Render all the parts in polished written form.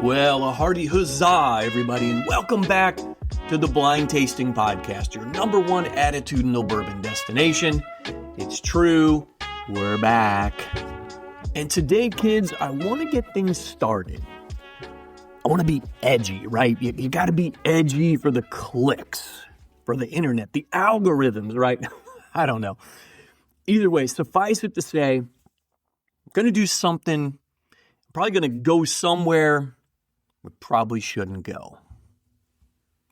Well, a hearty huzzah, everybody, and welcome back to the Blind Tasting Podcast, your number one attitudinal bourbon destination. It's true, we're back. And today, kids, I want to get things started. I want to be edgy, right? You got to be edgy for the clicks, for the internet, the algorithms, right? I don't know. Either way, suffice it to say, I'm going to do something, I'm probably going to go somewhere we probably shouldn't go.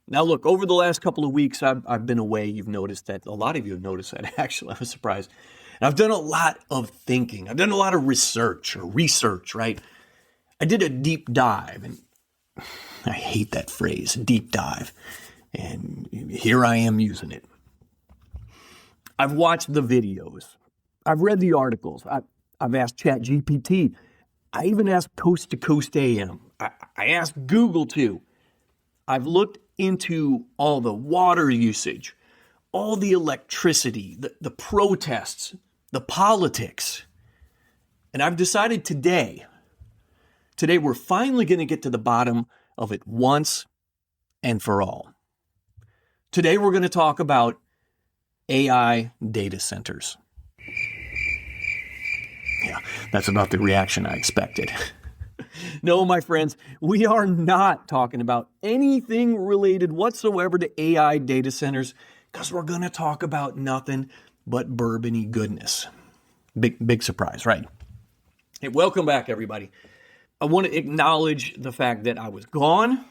Now, look, over the last couple of weeks, I've been away. You've noticed that. A lot of you have noticed that, actually. I was surprised. And I've done a lot of thinking. I've done a lot of research, right? I did a deep dive, and I hate that phrase, deep dive. And here I am using it. I've watched the videos. I've read the articles. I've asked ChatGPT. I even asked Coast to Coast AM. I asked Google too. I've looked into all the water usage, all the electricity, the protests, the politics. And I've decided today we're finally going to get to the bottom of it once and for all. Today we're going to talk about AI data centers. Yeah, that's about the reaction I expected. No, my friends, we are not talking about anything related whatsoever to AI data centers because we're going to talk about nothing but bourbon-y goodness. Big surprise, right? Hey, welcome back, everybody. I want to acknowledge the fact that I was gone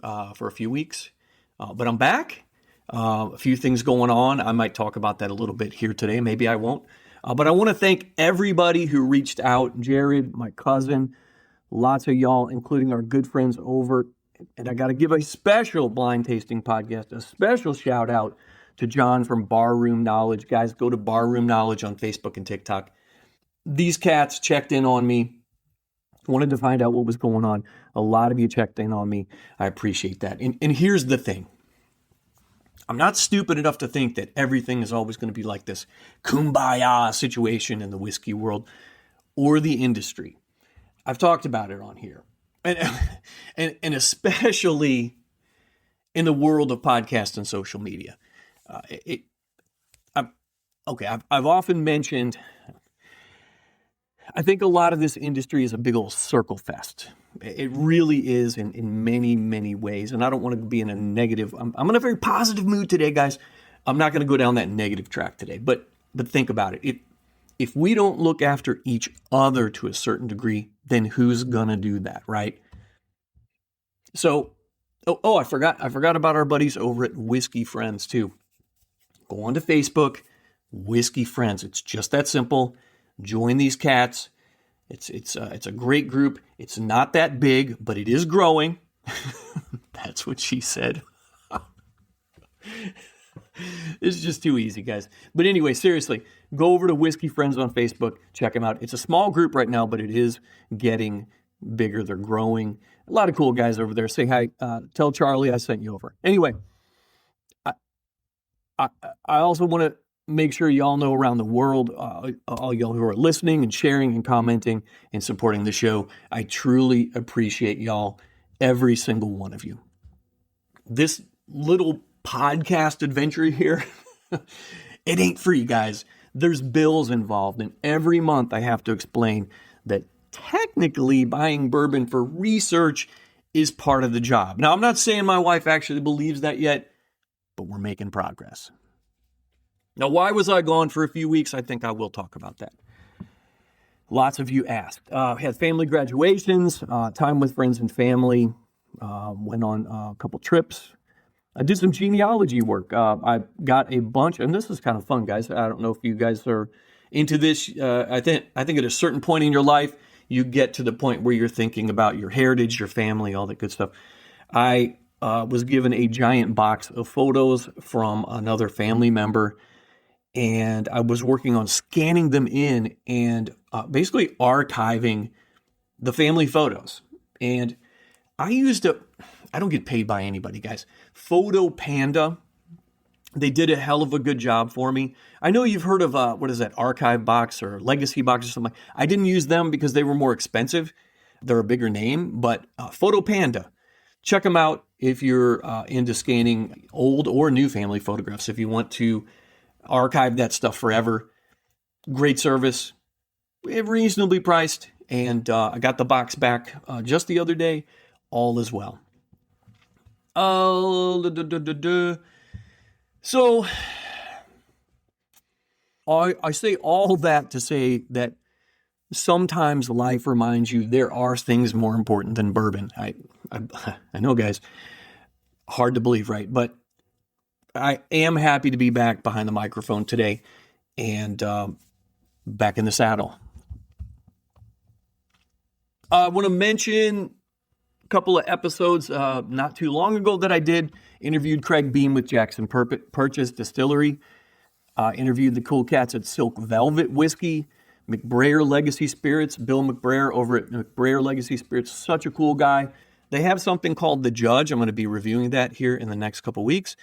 for a few weeks, but I'm back. A few things going on. I might talk about that a little bit here today. Maybe I won't. But I want to thank everybody who reached out. Jared, my cousin, lots of y'all, including our good friends over. And I got to give a special Blind Tasting Podcast, a special shout out to John from Barroom Knowledge. Guys, go to Barroom Knowledge on Facebook and TikTok. These cats checked in on me. Wanted to find out what was going on. A lot of you checked in on me. I appreciate that. And here's the thing. I'm not stupid enough to think that everything is always going to be like this kumbaya situation in the whiskey world or the industry. I've talked about it on here. And especially in the world of podcasts and social media. I've often mentioned, I think a lot of this industry is a big old circle fest. It really is in many, many ways. And I don't want to be in a negative, I'm in a very positive mood today, guys. I'm not going to go down that negative track today, but think about it. If we don't look after each other to a certain degree, then who's going to do that, right? So, I forgot about our buddies over at Whiskey Friends too. Go on to Facebook, Whiskey Friends. It's just that simple. Join these cats. It's a great group. It's not that big, but it is growing. That's what she said. It's just too easy, guys. But anyway, seriously, go over to Whiskey Friends on Facebook. Check them out. It's a small group right now, but it is getting bigger. They're growing. A lot of cool guys over there. Say hi. Tell Charlie I sent you over. Anyway, I also want to make sure y'all know around the world, all y'all who are listening and sharing and commenting and supporting the show, I truly appreciate y'all, every single one of you. This little podcast adventure here, it ain't free, guys. There's bills involved, and every month I have to explain that technically buying bourbon for research is part of the job. Now, I'm not saying my wife actually believes that yet, but we're making progress. Now, why was I gone for a few weeks? I think I will talk about that. Lots of you asked. Had family graduations, time with friends and family, went on a couple trips. I did some genealogy work. I got a bunch, and this is kind of fun, guys. I don't know if you guys are into this. I think at a certain point in your life, you get to the point where you're thinking about your heritage, your family, all that good stuff. I was given a giant box of photos from another family member, and I was working on scanning them in and basically archiving the family photos. And I don't get paid by anybody, guys. Photo Panda, they did a hell of a good job for me. I know you've heard of, Archive Box or Legacy Box or something. I didn't use them because they were more expensive. They're a bigger name, but Photo Panda. Check them out if you're into scanning old or new family photographs. If you want to archive that stuff forever, great service, reasonably priced, and I got the box back just the other day. All is well. So I say all that to say that sometimes life reminds you there are things more important than bourbon. I know, guys, hard to believe, right? But I am happy to be back behind the microphone today and back in the saddle. I want to mention a couple of episodes not too long ago that I did. Interviewed Craig Beam with Jackson Purchase Distillery. Interviewed the cool cats at Silk Velvet Whiskey, McBrayer Legacy Spirits. Bill McBrayer over at McBrayer Legacy Spirits, such a cool guy. They have something called The Judge. I'm going to be reviewing that here in the next couple weeks.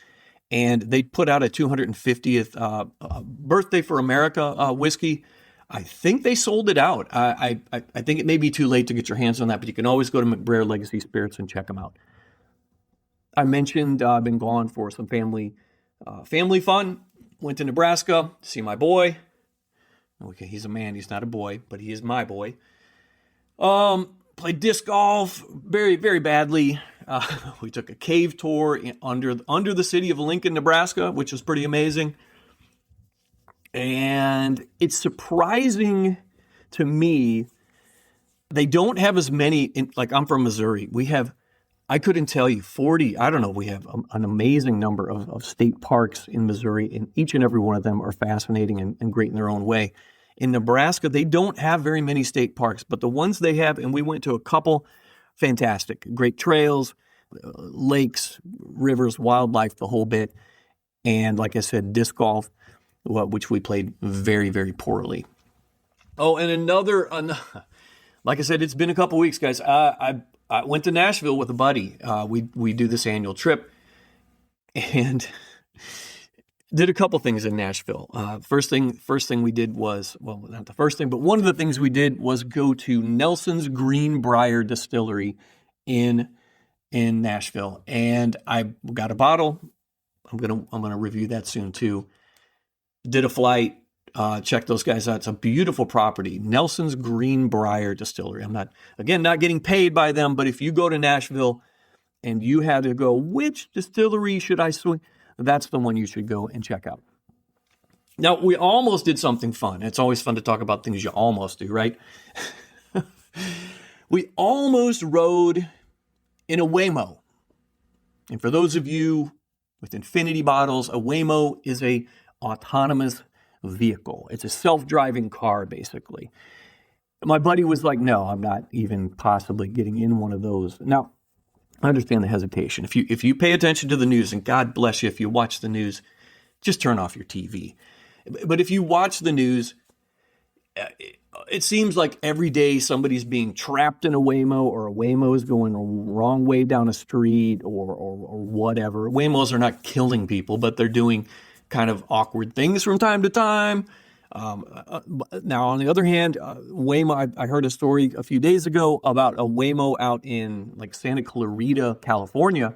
And they put out a 250th Birthday for America whiskey. I think they sold it out. I think it may be too late to get your hands on that, but you can always go to McBrayer Legacy Spirits and check them out. I mentioned I've been gone for some family fun. Went to Nebraska to see my boy. Okay, he's a man. He's not a boy, but he is my boy. Played disc golf very, very badly. We took a cave tour under the city of Lincoln, Nebraska, which was pretty amazing. And it's surprising to me, they don't have as many, like I'm from Missouri. I couldn't tell you, 40, I don't know, we have an amazing number of state parks in Missouri, and each and every one of them are fascinating and great in their own way. In Nebraska, they don't have very many state parks, but the ones they have, and we went to a couple, fantastic. Great trails, lakes, rivers, wildlife, the whole bit. And like I said, disc golf, which we played very, very poorly. Oh, and another, like I said, it's been a couple weeks, guys. I went to Nashville with a buddy. We do this annual trip and did a couple things in Nashville. First thing we did was, well, not the first thing, but one of the things we did was go to Nelson's Greenbrier Distillery in Nashville. And I got a bottle. I'm gonna review that soon too. Did a flight, check those guys out. It's a beautiful property. Nelson's Greenbrier Distillery. I'm not getting paid by them, but if you go to Nashville and you had to go, which distillery should I swing? That's the one you should go and check out. Now, we almost did something fun. It's always fun to talk about things you almost do, right? We almost rode in a Waymo. And for those of you with infinity bottles, a Waymo is a autonomous vehicle. It's a self-driving car, basically. My buddy was like, no, I'm not even possibly getting in one of those. Now, I understand the hesitation. If you pay attention to the news, and God bless you if you watch the news, just turn off your TV. But if you watch the news, it seems like every day somebody's being trapped in a Waymo, or a Waymo is going the wrong way down a street, or whatever. Waymos are not killing people, but they're doing kind of awkward things from time to time. Now, on the other hand, Waymo, I heard a story a few days ago about a Waymo out in like Santa Clarita, California.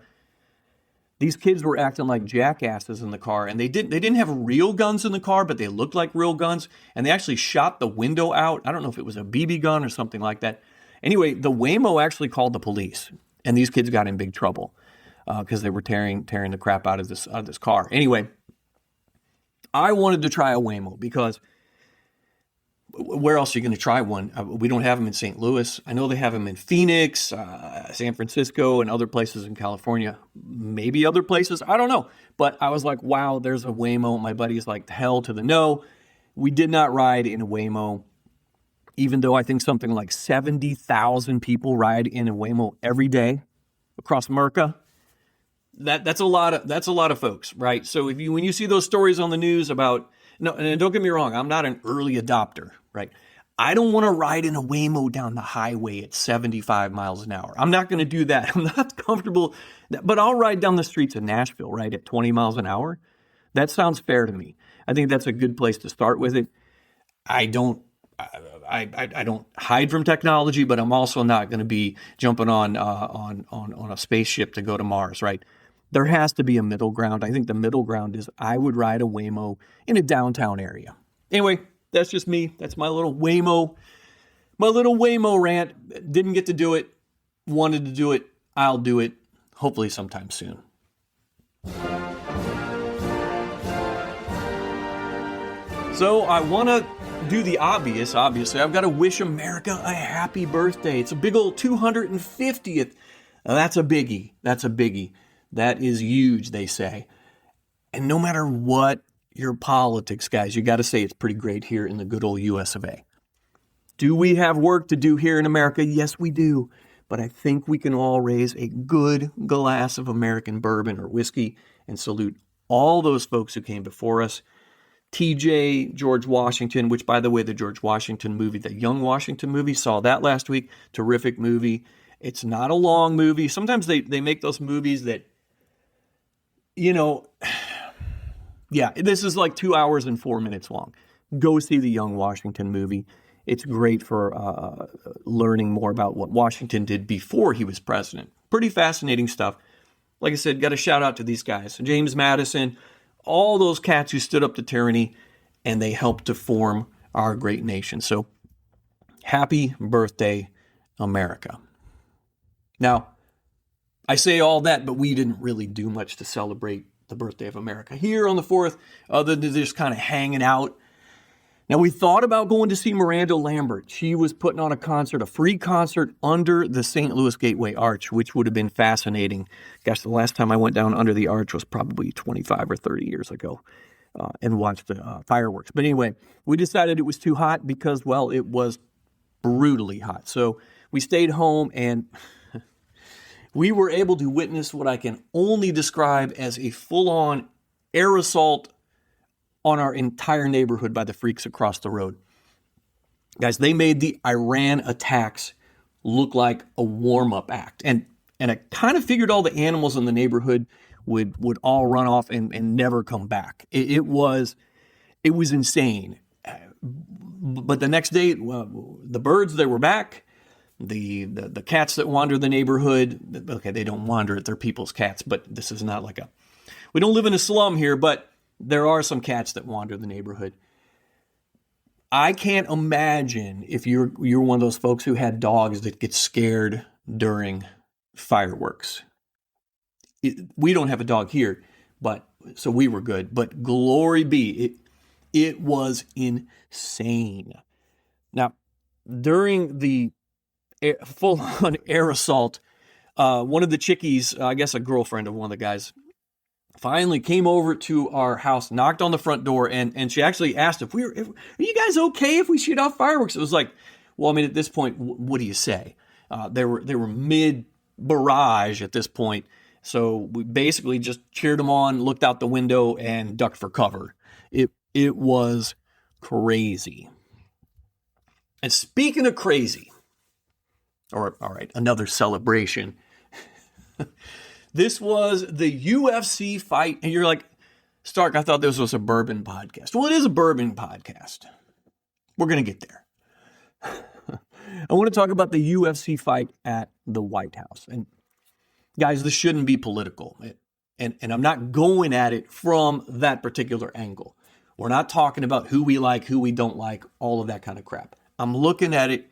These kids were acting like jackasses in the car, and they didn't have real guns in the car, but they looked like real guns, and they actually shot the window out. I don't know if it was a BB gun or something like that. Anyway, the Waymo actually called the police, and these kids got in big trouble because they were tearing the crap out of this car. Anyway, I wanted to try a Waymo because where else are you going to try one? We don't have them in St. Louis. I know they have them in Phoenix, San Francisco, and other places in California. Maybe other places. I don't know. But I was like, wow, there's a Waymo. My buddy's like, hell to the no. We did not ride in a Waymo, even though I think something like 70,000 people ride in a Waymo every day across America. That's a lot of folks, right? So when you see those stories on the news about, no, and don't get me wrong, I'm not an early adopter, right? I don't want to ride in a Waymo down the highway at 75 miles an hour. I'm not going to do that. I'm not comfortable, but I'll ride down the streets of Nashville, right, at 20 miles an hour. That sounds fair to me. I think that's a good place to start with it. I don't I don't hide from technology, but I'm also not going to be jumping on a spaceship to go to Mars, right? There has to be a middle ground. I think the middle ground is I would ride a Waymo in a downtown area. Anyway, that's just me. That's my little Waymo rant. Didn't get to do it. Wanted to do it. I'll do it. Hopefully sometime soon. So I want to do the obvious. Obviously, I've got to wish America a happy birthday. It's a big old 250th. That's a biggie. That's a biggie. That is huge, they say. And no matter what your politics, guys, you got to say it's pretty great here in the good old US of A. Do we have work to do here in America? Yes, we do. But I think we can all raise a good glass of American bourbon or whiskey and salute all those folks who came before us. TJ, George Washington, which, by the way, the George Washington movie, the Young Washington movie, saw that last week. Terrific movie. It's not a long movie. Sometimes they make those movies that, this is like 2 hours and 4 minutes long. Go see the Young Washington movie. It's great for learning more about what Washington did before he was president. Pretty fascinating stuff. Like I said, got to shout out to these guys. James Madison, all those cats who stood up to tyranny, and they helped to form our great nation. So happy birthday, America. Now, I say all that, but we didn't really do much to celebrate the birthday of America here on the 4th, other than just kind of hanging out. Now, we thought about going to see Miranda Lambert. She was putting on a free concert under the St. Louis Gateway Arch, which would have been fascinating. Gosh, the last time I went down under the arch was probably 25 or 30 years ago and watched the fireworks. But anyway, we decided it was too hot because, well, it was brutally hot. So we stayed home and we were able to witness what I can only describe as a full-on air assault on our entire neighborhood by the freaks across the road. Guys, they made the Iran attacks look like a warm-up act. And I kind of figured all the animals in the neighborhood would all run off and never come back. It was insane. But the next day, the birds, they were back. The cats that wander the neighborhood, okay, they don't wander, they're people's cats, but this is not like we don't live in a slum here, but there are some cats that wander the neighborhood. I can't imagine if you're one of those folks who had dogs that get scared during fireworks. We don't have a dog here, but so we were good. But glory be, it was insane. Now, during the full-on air assault, one of the chickies, I guess a girlfriend of one of the guys, finally came over to our house, knocked on the front door, and she actually asked are you guys okay if we shoot off fireworks? It was like, well, I mean, at this point, what do you say? They were mid-barrage at this point, so we basically just cheered them on, looked out the window, and ducked for cover. It was crazy. And speaking of crazy, all right, another celebration. This was the UFC fight. And you're like, Stark, I thought this was a bourbon podcast. Well, it is a bourbon podcast. We're going to get there. I want to talk about the UFC fight at the White House. And guys, this shouldn't be political. And I'm not going at it from that particular angle. We're not talking about who we like, who we don't like, all of that kind of crap. I'm looking at it.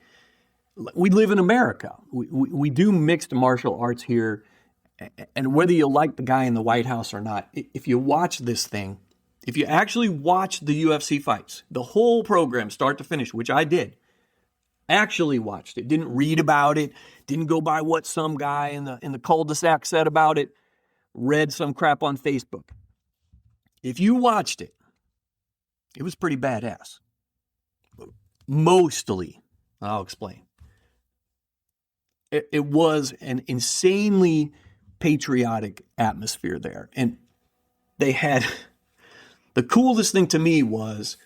We live in America. We do mixed martial arts here. And whether you like the guy in the White House or not, if you watch this thing, if you actually watch the UFC fights, the whole program, start to finish, which I did, actually watched it, didn't read about it, didn't go by what some guy in the cul-de-sac said about it, read some crap on Facebook. If you watched it, it was pretty badass. Mostly, I'll explain. It was an insanely patriotic atmosphere there. And they had, the coolest thing to me was,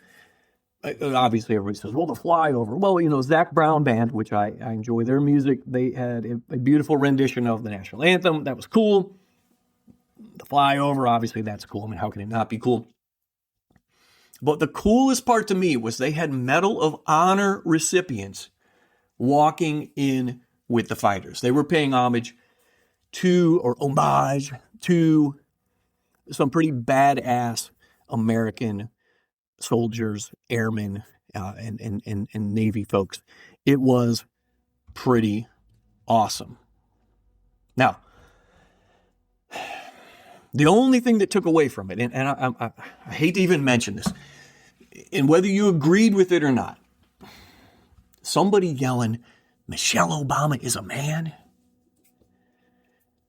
obviously everybody says, well, the flyover. Well, Zach Brown Band, which I enjoy their music, they had a beautiful rendition of the national anthem. That was cool. The flyover, obviously that's cool. I mean, how can it not be cool? But the coolest part to me was they had Medal of Honor recipients walking in with the fighters. They were paying homage to some pretty badass American soldiers, airmen, and Navy folks. It was pretty awesome. Now, the only thing that took away from it, and I hate to even mention this, and whether you agreed with it or not, somebody yelling, "Michelle Obama is a man."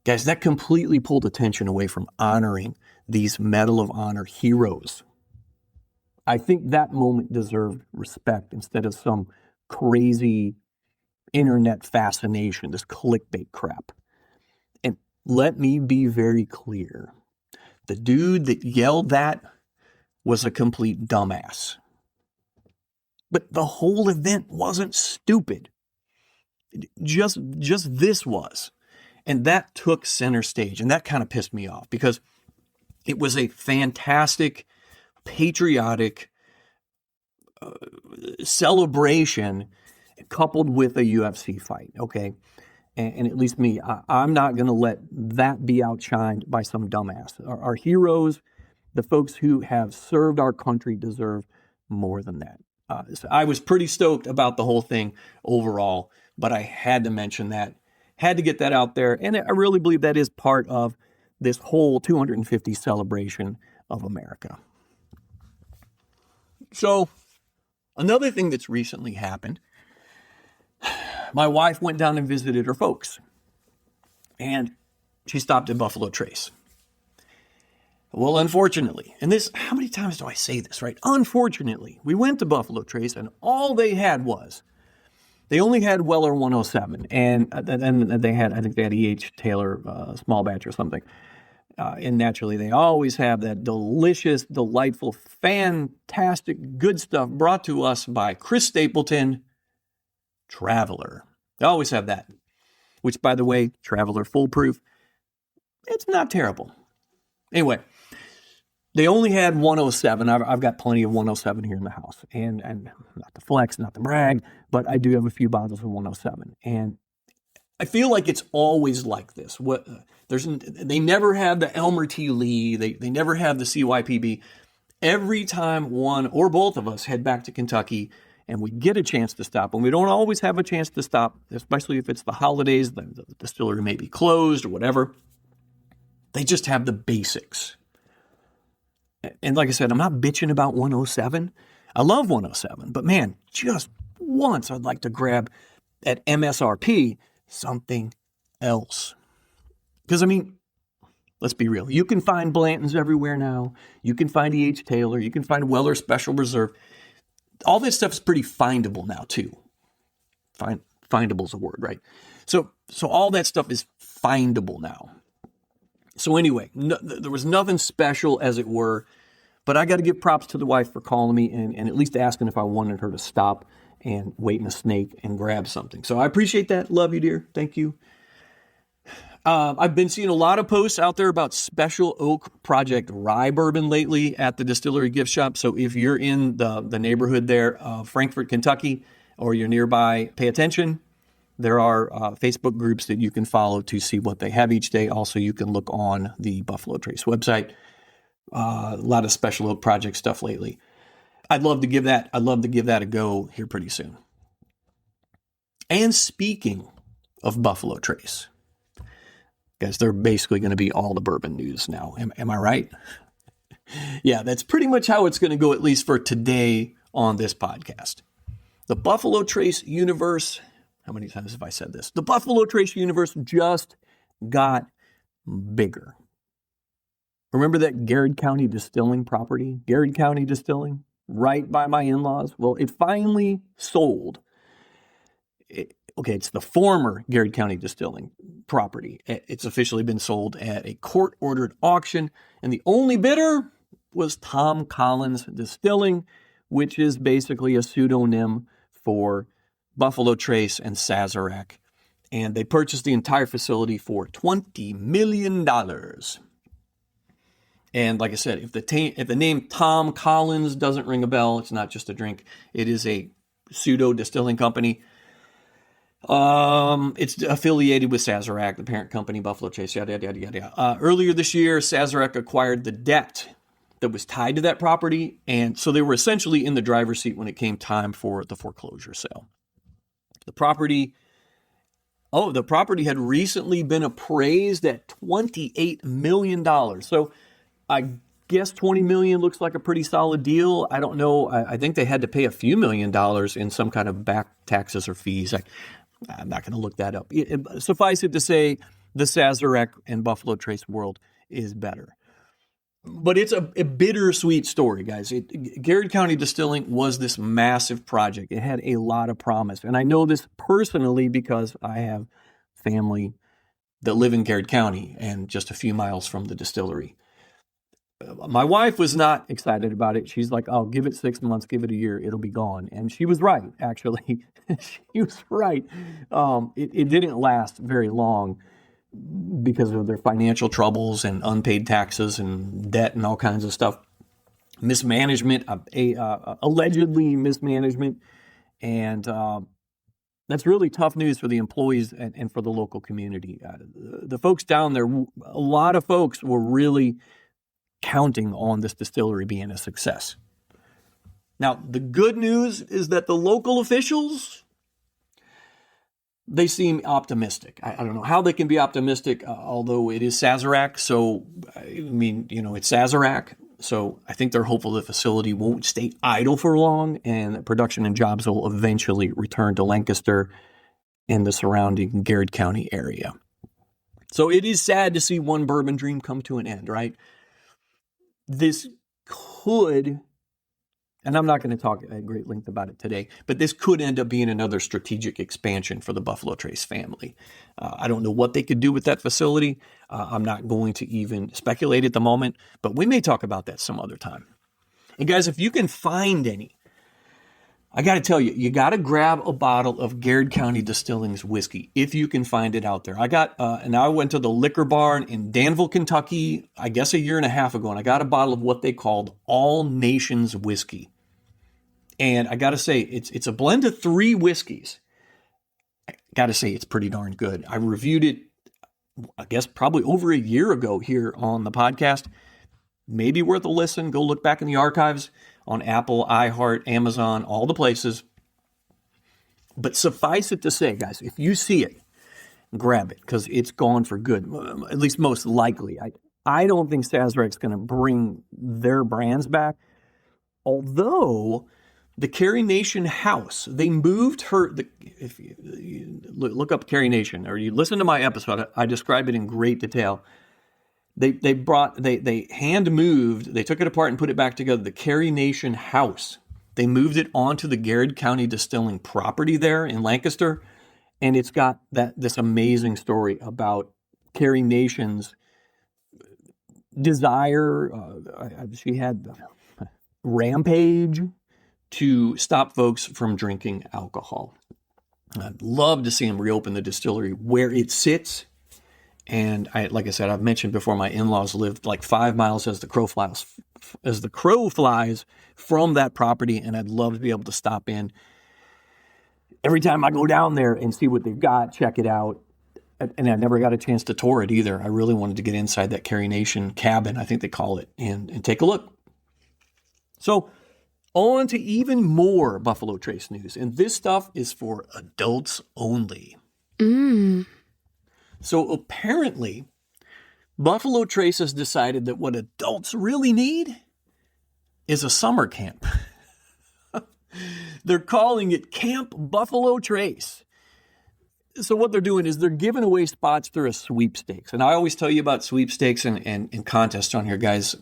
Guys, that completely pulled attention away from honoring these Medal of Honor heroes. I think that moment deserved respect instead of some crazy internet fascination, this clickbait crap. And let me be very clear. The dude that yelled that was a complete dumbass. But the whole event wasn't stupid. Just this was. And that took center stage. And that kind of pissed me off because it was a fantastic, patriotic celebration coupled with a UFC fight, okay? And at least me, I'm not going to let that be outshined by some dumbass. Our heroes, the folks who have served our country, deserve more than that. So I was pretty stoked about the whole thing overall, but I had to mention that, had to get that out there. And I really believe that is part of this whole 250 celebration of America. So another thing that's recently happened, my wife went down and visited her folks, and she stopped at Buffalo Trace. Well, unfortunately, and this, how many times do I say this, right? Unfortunately, we went to Buffalo Trace, and all they had was, they only had Weller 107, and they had, I think they had E.H. Taylor small batch or something. And naturally, they always have that delicious, delightful, fantastic, good stuff brought to us by Chris Stapleton, Traveler. They always have that, which, by the way, Traveler foolproof. It's not terrible. Anyway, they only had 107. I've got plenty of 107 here in the house, and not to flex, not to brag, but I do have a few bottles of 107, and I feel like it's always like this. They never have the Elmer T. Lee. They never have the CYPB. Every time one or both of us head back to Kentucky and we get a chance to stop, and we don't always have a chance to stop, especially if it's the holidays, the distillery may be closed or whatever. They just have the basics. And like I said, I'm not bitching about 107. I love 107, but man, just once I'd like to grab at MSRP something else. Because, I mean, let's be real. You can find Blanton's everywhere now. You can find E.H. Taylor. You can find Weller Special Reserve. All this stuff is pretty findable now, too. Findable is a word, right? So all that stuff is findable now. So anyway, there was nothing special, as it were, but I got to give props to the wife for calling me and at least asking if I wanted her to stop and wait in a snake and grab something. So I appreciate that. Love you, dear. Thank you. I've been seeing a lot of posts out there about Special Oak Project Rye Bourbon lately at the distillery gift shop. So if you're in the neighborhood there, Frankfort, Kentucky, or you're nearby, pay attention. There are Facebook groups that you can follow to see what they have each day. Also, you can look on the Buffalo Trace website. A lot of Special Oak Project stuff lately. I'd love to give that a go here pretty soon. And speaking of Buffalo Trace, guys, they're basically going to be all the bourbon news now. Am I right? Yeah, that's pretty much how it's going to go, at least for today on this podcast. The Buffalo Trace universe, how many times have I said this? The Buffalo Trace universe just got bigger. Remember that Garrett County Distilling property? Garrett County Distilling, right by my in-laws? Well, it finally sold. It's the former Garrett County Distilling property. It's officially been sold at a court-ordered auction, and the only bidder was Tom Collins Distilling, which is basically a pseudonym for Buffalo Trace and Sazerac, and they purchased the entire facility for $20 million. And like I said, if the name Tom Collins doesn't ring a bell, it's not just a drink. It is a pseudo distilling company. It's affiliated with Sazerac, the parent company, Buffalo Trace, yada, yada, yada, yada. Earlier this year, Sazerac acquired the debt that was tied to that property. And so they were essentially in the driver's seat when it came time for the foreclosure sale. The property had recently been appraised at $28 million. So I guess $20 million looks like a pretty solid deal. I don't know. I think they had to pay a few $1,000,000 in some kind of back taxes or fees. I'm not going to look that up. Suffice it to say, the Sazerac and Buffalo Trace world is better. But it's a bittersweet story, guys. Garrett County Distilling was this massive project. It had a lot of promise. And I know this personally because I have family that live in Garrett County and just a few miles from the distillery. My wife was not excited about it. She's like, "Oh, give it 6 months, give it a year, it'll be gone." And she was right, actually. She was right. It didn't last very long because of their financial troubles and unpaid taxes and debt and all kinds of stuff. Mismanagement, allegedly mismanagement. And that's really tough news for the employees and for the local community. The folks down there, a lot of folks were really counting on this distillery being a success. Now, the good news is that the local officials, they seem optimistic. I don't know how they can be optimistic, although it is Sazerac. So, it's Sazerac. So I think they're hopeful the facility won't stay idle for long and that production and jobs will eventually return to Lancaster and the surrounding Garrett County area. So it is sad to see one bourbon dream come to an end, right? This could, and I'm not going to talk at great length about it today, but this could end up being another strategic expansion for the Buffalo Trace family. I don't know what they could do with that facility. I'm not going to even speculate at the moment, but we may talk about that some other time. And guys, if you can find any, I got to tell you, you got to grab a bottle of Garrett County Distilling's whiskey if you can find it out there. And I went to the liquor barn in Danville, Kentucky, I guess a year and a half ago, and I got a bottle of what they called All Nations whiskey. And I got to say, it's a blend of 3 whiskeys. I got to say, it's pretty darn good. I reviewed it, I guess, probably over a year ago here on the podcast. Maybe worth a listen. Go look back in the archives on Apple, iHeart, Amazon, all the places. But suffice it to say, guys, if you see it, grab it because it's gone for good, at least most likely. I don't think Sazerac's going to bring their brands back, although the Carrie Nation house, they moved her. If you look up Carrie Nation or you listen to my episode, I describe it in great detail. They hand moved, they took it apart and put it back together, the Carrie Nation house. They moved it onto the Garrett County Distilling property there in Lancaster. And it's got this amazing story about Carrie Nation's desire. She had rampage to stop folks from drinking alcohol. I'd love to see them reopen the distillery where it sits. And like I said, I've mentioned before, my in-laws lived like 5 miles as the crow flies from that property. And I'd love to be able to stop in every time I go down there and see what they've got, check it out. And I never got a chance to tour it either. I really wanted to get inside that Carrie Nation cabin, I think they call it, and take a look. So on to even more Buffalo Trace news. And this stuff is for adults only. So apparently, Buffalo Trace has decided that what adults really need is a summer camp. They're calling it Camp Buffalo Trace. So what they're doing is they're giving away spots through a sweepstakes. And I always tell you about sweepstakes and contests on here, guys.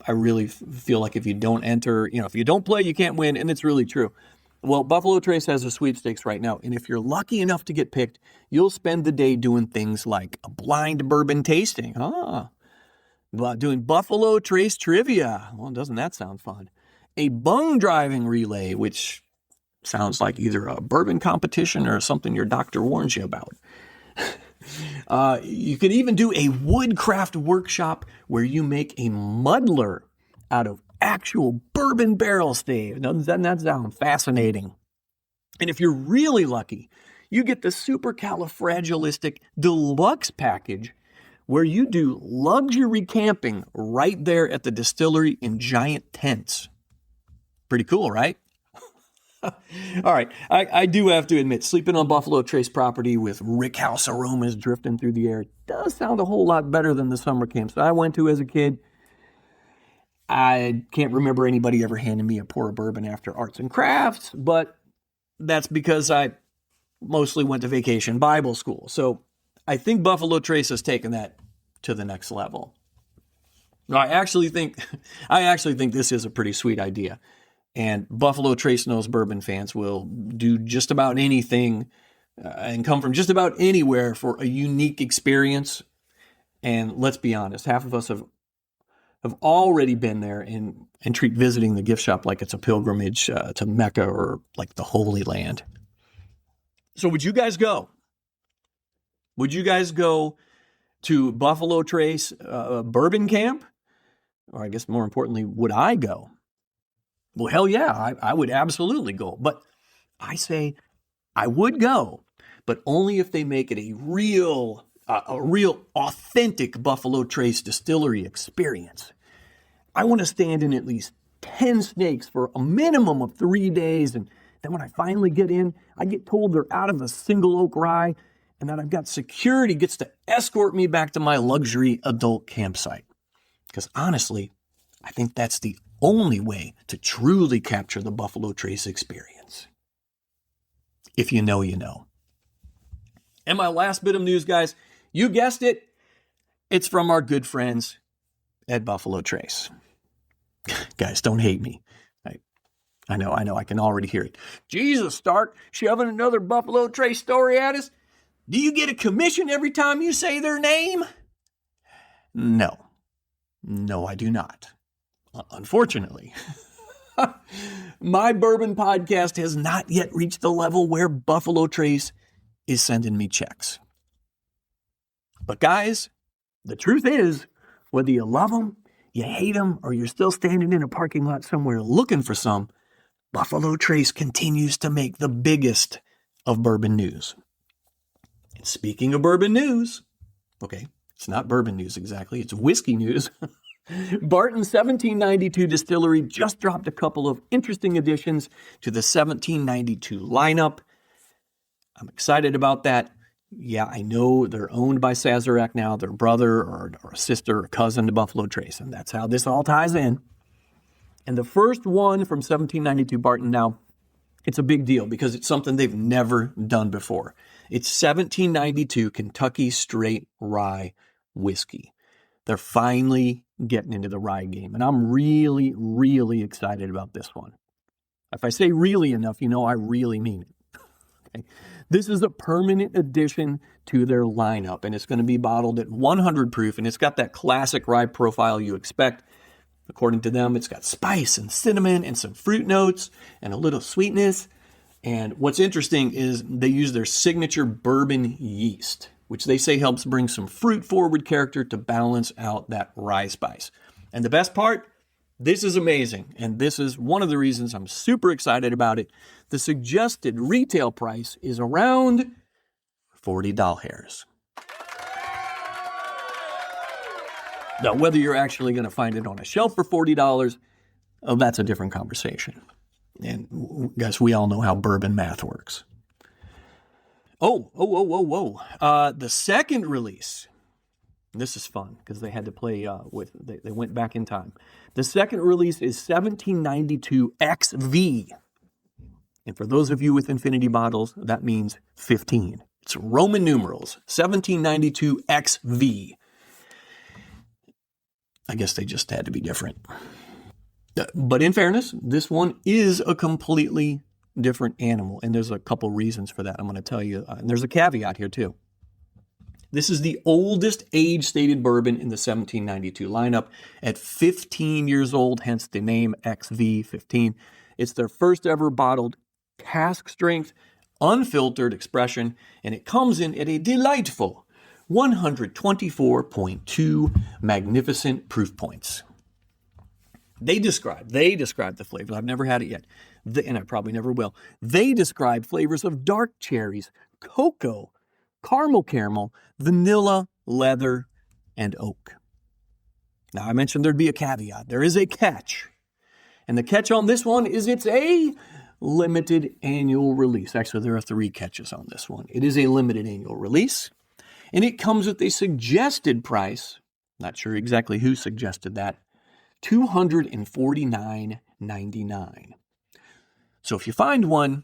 I really feel like if you don't enter, if you don't play, you can't win. And it's really true. Well, Buffalo Trace has a sweepstakes right now. And if you're lucky enough to get picked, you'll spend the day doing things like a blind bourbon tasting. Doing Buffalo Trace trivia. Well, doesn't that sound fun? A bung driving relay, which sounds like either a bourbon competition or something your doctor warns you about. You could even do a woodcraft workshop where you make a muddler out of actual bourbon barrel staves. Doesn't that sound fascinating? And if you're really lucky, you get the supercalifragilistic deluxe package where you do luxury camping right there at the distillery in giant tents. Pretty cool, right? All right, I do have to admit, sleeping on Buffalo Trace property with rickhouse aromas drifting through the air does sound a whole lot better than the summer camps I went to as a kid. I can't remember anybody ever handing me a pour of bourbon after arts and crafts, but that's because I mostly went to vacation Bible school. So I think Buffalo Trace has taken that to the next level. I actually think this is a pretty sweet idea. And Buffalo Trace knows bourbon fans will do just about anything and come from just about anywhere for a unique experience. And let's be honest, half of us have already been there and treat visiting the gift shop like it's a pilgrimage to Mecca or like the Holy Land. So would you guys go? Would you guys go to Buffalo Trace Bourbon Camp? Or I guess more importantly, would I go? Well, hell yeah, I would absolutely go. But I say I would go, but only if they make it a real authentic Buffalo Trace distillery experience. I want to stand in at least 10 snakes for a minimum of 3 days. And then when I finally get in, I get told they're out of a single oak rye and that I've got security gets to escort me back to my luxury adult campsite. Because honestly, I think that's the only way to truly capture the Buffalo Trace experience. If you know, you know. And my last bit of news, guys, you guessed it, it's from our good friends at Buffalo Trace. Guys, don't hate me. I know, I can already hear it. Jesus, Stark, shoving another Buffalo Trace story at us? Do you get a commission every time you say their name? No, I do not. Unfortunately, my bourbon podcast has not yet reached the level where Buffalo Trace is sending me checks. But guys, the truth is, whether you love them, you hate them, or you're still standing in a parking lot somewhere looking for some, Buffalo Trace continues to make the biggest of bourbon news. And speaking of bourbon news, okay, it's not bourbon news exactly, it's whiskey news. Barton 1792 Distillery just dropped a couple of interesting additions to the 1792 lineup. I'm excited about that. Yeah, I know they're owned by Sazerac now. They're brother or a sister or cousin to Buffalo Trace, and that's how this all ties in. And the first one from 1792 Barton now, it's a big deal because it's something they've never done before. It's 1792 Kentucky Straight Rye Whiskey. They're finally getting into the rye game, and I'm really, really excited about this one. If I say really enough, you know I really mean it. Okay? This is a permanent addition to their lineup, and it's going to be bottled at 100 proof, and it's got that classic rye profile you expect. According to them, it's got spice and cinnamon and some fruit notes and a little sweetness. And what's interesting is they use their signature bourbon yeast, which they say helps bring some fruit-forward character to balance out that rye spice. And the best part, this is amazing, and this is one of the reasons I'm super excited about it. The suggested retail price is around $40. Now, whether you're actually going to find it on a shelf for $40, that's a different conversation. And guys, we all know how bourbon math works. The second release, this is fun because they had to play they went back in time. The second release is 1792 XV. And for those of you with infinity bottles, that means 15. It's Roman numerals, 1792 XV. I guess they just had to be different. But in fairness, this one is a completely different animal, and there's a couple reasons for that I'm going to tell you. And there's a caveat here, too. This is the oldest age-stated bourbon in the 1792 lineup at 15 years old, hence the name XV15. It's their first ever bottled cask strength, unfiltered expression, and it comes in at a delightful 124.2 magnificent proof points. They describe the flavors. I've never had it yet, and I probably never will. They describe flavors of dark cherries, cocoa, caramel, vanilla, leather, and oak. Now, I mentioned there'd be a caveat. There is a catch. And the catch on this one is it's a limited annual release. Actually, there are 3 catches on this one. It is a limited annual release, and it comes with a suggested price. Not sure exactly who suggested that. $249.99. So if you find one,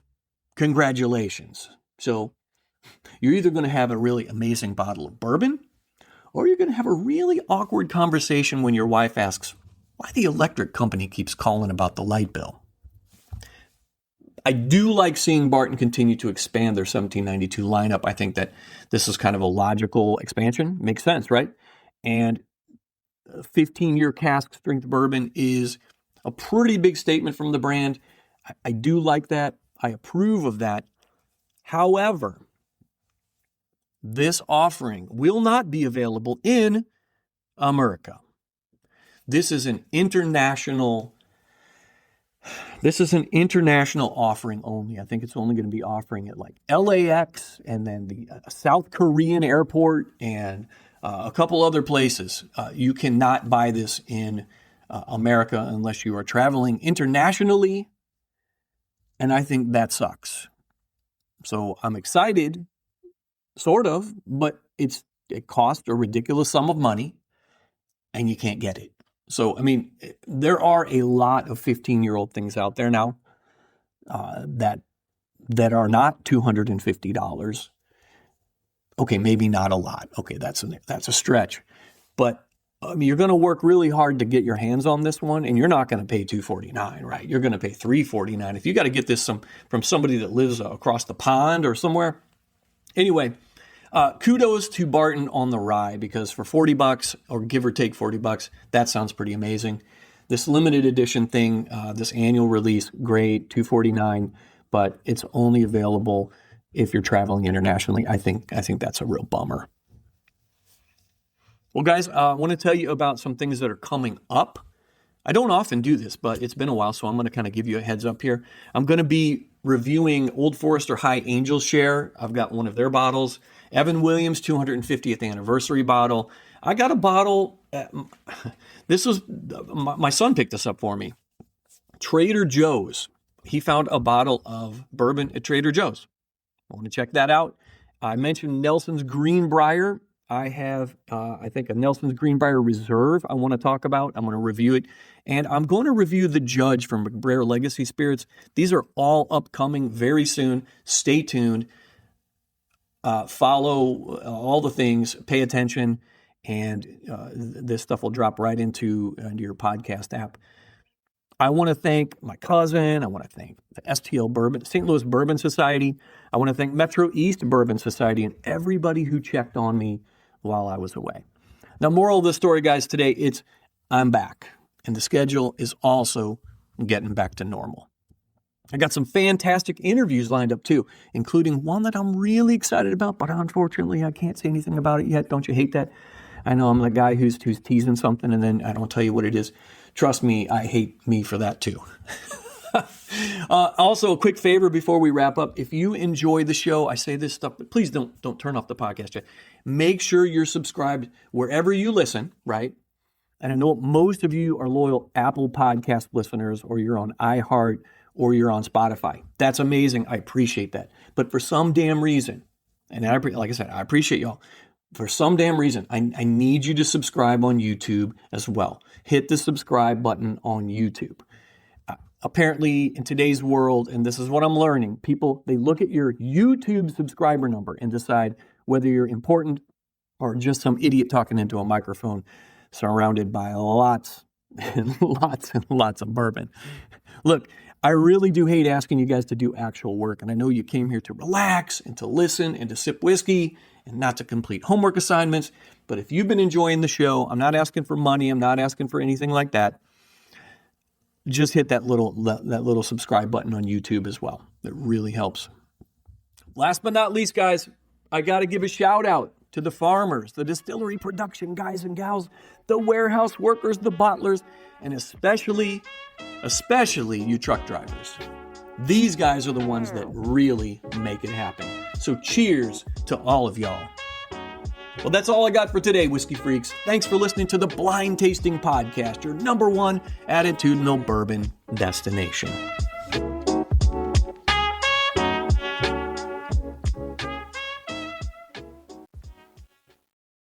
congratulations. So you're either going to have a really amazing bottle of bourbon, or you're going to have a really awkward conversation when your wife asks why the electric company keeps calling about the light bill. I do like seeing Barton continue to expand their 1792 lineup. I think that this is kind of a logical expansion. Makes sense, right? And 15-year cask strength bourbon is a pretty big statement from the brand. I do like that. I approve of that. However, this offering will not be available in America. This is an international offering only. I think it's only going to be offering at like LAX and then the South Korean airport and a couple other places. You cannot buy this in America unless you are traveling internationally, and I think that sucks. So I'm excited, sort of, but it costs a ridiculous sum of money, and you can't get it. So, I mean, there are a lot of 15-year-old things out there now that are not $250. Okay, maybe not a lot. Okay, that's a stretch. But I mean, you're going to work really hard to get your hands on this one, and you're not going to pay $249, right? You're going to pay $349. If you got to get this from somebody that lives across the pond or somewhere. Anyway, kudos to Barton on the rye, because for $40 or give or take $40, that sounds pretty amazing. This limited edition thing, this annual release, great, $249, but it's only available if you're traveling internationally. I think that's a real bummer. Well, guys, I want to tell you about some things that are coming up. I don't often do this, but it's been a while, so I'm going to kind of give you a heads up here. I'm going to be reviewing Old Forester High Angel Share. I've got one of their bottles. Evan Williams 250th anniversary bottle. I got a bottle. This was my son picked this up for me. Trader Joe's. He found a bottle of bourbon at Trader Joe's. I want to check that out. I mentioned Nelson's Greenbrier. I have, I think, a Nelson's Greenbrier Reserve I want to talk about. I'm going to review it. And I'm going to review the Judge from McBrayer Legacy Spirits. These are all upcoming very soon. Stay tuned. Follow all the things. Pay attention. And this stuff will drop right into your podcast app. I want to thank my cousin. I want to thank the STL Bourbon, St. Louis Bourbon Society. I want to thank Metro East Bourbon Society and everybody who checked on me while I was away. Now, moral of the story, guys, today, I'm back. And the schedule is also getting back to normal. I got some fantastic interviews lined up, too, including one that I'm really excited about, but unfortunately, I can't say anything about it yet. Don't you hate that? I know I'm the guy who's teasing something, and then I don't tell you what it is. Trust me, I hate me for that, too. Also, a quick favor before we wrap up. If you enjoy the show, I say this stuff, but please don't turn off the podcast yet. Make sure you're subscribed wherever you listen, right? And I know most of you are loyal Apple Podcast listeners, or you're on iHeart, or you're on Spotify. That's amazing. I appreciate that. But for some damn reason, and like I said, I appreciate y'all. For some damn reason, I need you to subscribe on YouTube as well. Hit the subscribe button on YouTube. Apparently, in today's world, and this is what I'm learning, people, they look at your YouTube subscriber number and decide whether you're important or just some idiot talking into a microphone surrounded by lots and lots and lots of bourbon. Look, I really do hate asking you guys to do actual work, and I know you came here to relax and to listen and to sip whiskey and not to complete homework assignments, but if you've been enjoying the show, I'm not asking for money, I'm not asking for anything like that. Just hit that little subscribe button on YouTube as well. It really helps. Last but not least, guys, I got to give a shout out to the farmers, the distillery production guys and gals, the warehouse workers, the bottlers, and especially you truck drivers. These guys are the ones that really make it happen. So cheers to all of y'all. Well, that's all I got for today, Whiskey Freaks. Thanks for listening to the Blind Tasting Podcast, your #1 attitudinal bourbon destination.